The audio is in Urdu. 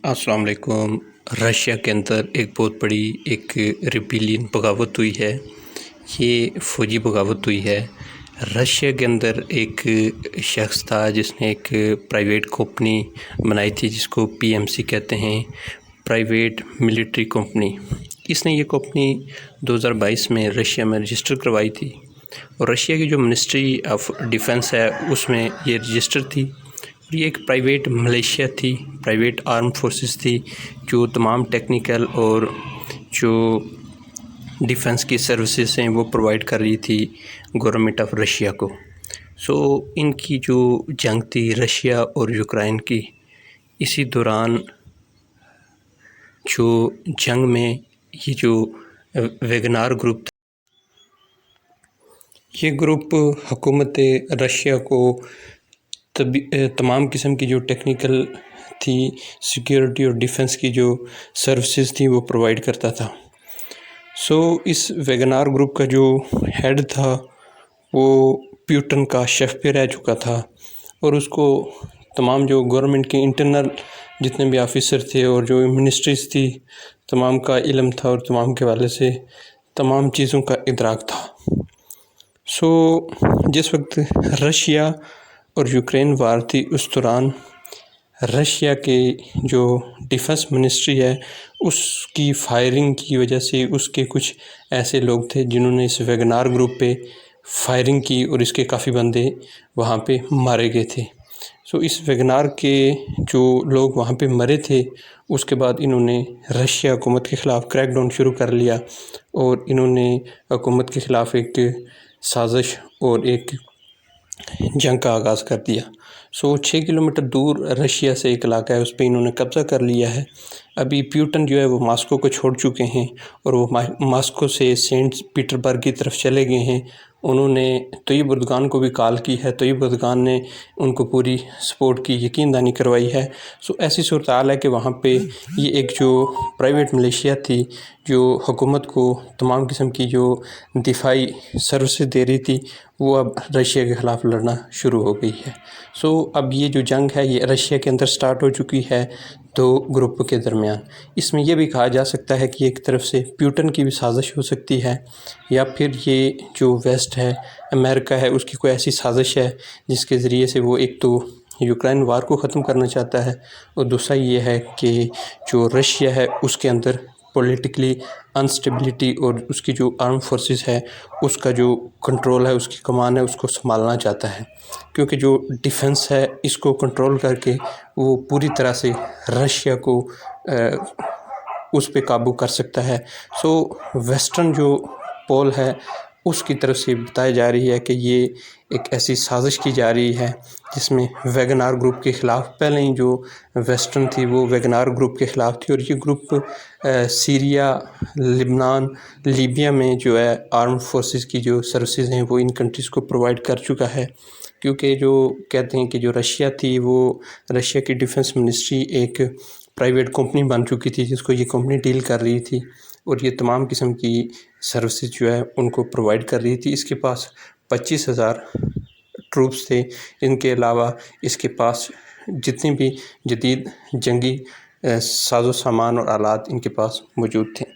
السلام علیکم۔ رشیا کے اندر ایک بہت بڑی ایک ریبیلین بغاوت ہوئی ہے۔ یہ فوجی بغاوت ہوئی ہے۔ رشیا کے اندر ایک شخص تھا جس نے ایک پرائیویٹ کمپنی بنائی تھی جس کو PMC کہتے ہیں، پرائیویٹ ملٹری کمپنی۔ اس نے یہ کمپنی 2022 میں رشیا میں رجسٹر کروائی تھی، اور رشیا کی جو منسٹری آف ڈیفنس ہے اس میں یہ رجسٹر تھی۔ یہ ایک پرائیویٹ ملیشیا تھی، پرائیویٹ آرم فورسز تھی جو تمام ٹیکنیکل اور جو ڈیفنس کی سروسز ہیں وہ پرووائڈ کر رہی تھی گورنمنٹ آف رشیا کو۔ ان کی جو جنگ تھی رشیا اور یوکرائن کی، اسی دوران جو جنگ میں یہ جو ویگنار گروپ تھا، یہ گروپ حکومت رشیا کو تمام قسم کی جو ٹیکنیکل تھی، سیکیورٹی اور ڈیفنس کی جو سروسز تھیں وہ پرووائڈ کرتا تھا۔ اس ویگنار گروپ کا جو ہیڈ تھا وہ پیوٹن کا شیف بھی رہ چکا تھا، اور اس کو تمام جو گورنمنٹ کے انٹرنل جتنے بھی آفیسر تھے اور جو منسٹریز تھی تمام کا علم تھا، اور تمام کے حوالے سے تمام چیزوں کا ادراک تھا۔ جس وقت رشیا اور یوکرین وار تھی اس دوران رشیا کے جو ڈیفنس منسٹری ہے اس کی فائرنگ کی وجہ سے اس کے کچھ ایسے لوگ تھے جنہوں نے اس ویگنار گروپ پہ فائرنگ کی، اور اس کے کافی بندے وہاں پہ مارے گئے تھے۔ اس ویگنار کے جو لوگ وہاں پہ مرے تھے، اس کے بعد انہوں نے رشیا حکومت کے خلاف کریک ڈاؤن شروع کر لیا، اور انہوں نے حکومت کے خلاف ایک سازش اور ایک جنگ کا آغاز کر دیا۔ 6 کلومیٹر دور رشیا سے ایک علاقہ ہے، اس پہ انہوں نے قبضہ کر لیا ہے۔ ابھی پیوٹن جو ہے وہ ماسکو کو چھوڑ چکے ہیں، اور وہ ماسکو سے سینٹ پیٹر برگ کی طرف چلے گئے ہیں۔ انہوں نے طیب اردگان کو بھی کال کی ہے، طیب اردگان نے ان کو پوری سپورٹ کی یقین دہانی کروائی ہے۔ ایسی صورتحال ہے کہ وہاں پہ یہ ایک جو پرائیویٹ ملیشیا تھی جو حکومت کو تمام قسم کی جو دفاعی سروسز دے رہی تھی، وہ اب رشیا کے خلاف لڑنا شروع ہو گئی ہے۔ اب یہ جو جنگ ہے یہ رشیا کے اندر سٹارٹ ہو چکی ہے دو گروپوں کے درمیان۔ اس میں یہ بھی کہا جا سکتا ہے کہ ایک طرف سے پیوٹن کی بھی سازش ہو سکتی ہے، یا پھر یہ جو ویسٹ ہے، امریکہ ہے، اس کی کوئی ایسی سازش ہے جس کے ذریعے سے وہ ایک تو یوکرائن وار کو ختم کرنا چاہتا ہے، اور دوسرا یہ ہے کہ جو رشیا ہے اس کے اندر پولیٹیکلی انسٹیبلٹی اور اس کی جو آرم فورسز ہے اس کا جو کنٹرول ہے، اس کی کمان ہے، اس کو سنبھالنا چاہتا ہے، کیونکہ جو ڈیفنس ہے اس کو کنٹرول کر کے وہ پوری طرح سے رشیا کو اس پہ قابو کر سکتا ہے۔ ویسٹرن جو پول ہے اس کی طرف سے بتائی جا رہی ہے کہ یہ ایک ایسی سازش کی جا رہی ہے جس میں ویگنار گروپ کے خلاف، پہلے ہی جو ویسٹرن تھی وہ ویگنار گروپ کے خلاف تھی، اور یہ گروپ سیریا، لبنان، لیبیا میں جو ہے آرم فورسز کی جو سروسز ہیں وہ ان کنٹریز کو پرووائڈ کر چکا ہے، کیونکہ جو کہتے ہیں کہ جو رشیا تھی وہ رشیا کی ڈیفنس منسٹری ایک پرائیویٹ کمپنی بن چکی تھی جس کو یہ کمپنی ڈیل کر رہی تھی، اور یہ تمام قسم کی سروسز جو ہے ان کو پرووائڈ کر رہی تھی۔ اس کے پاس 25,000 ٹروپس تھے، ان کے علاوہ اس کے پاس جتنی بھی جدید جنگی ساز و سامان اور آلات ان کے پاس موجود تھے۔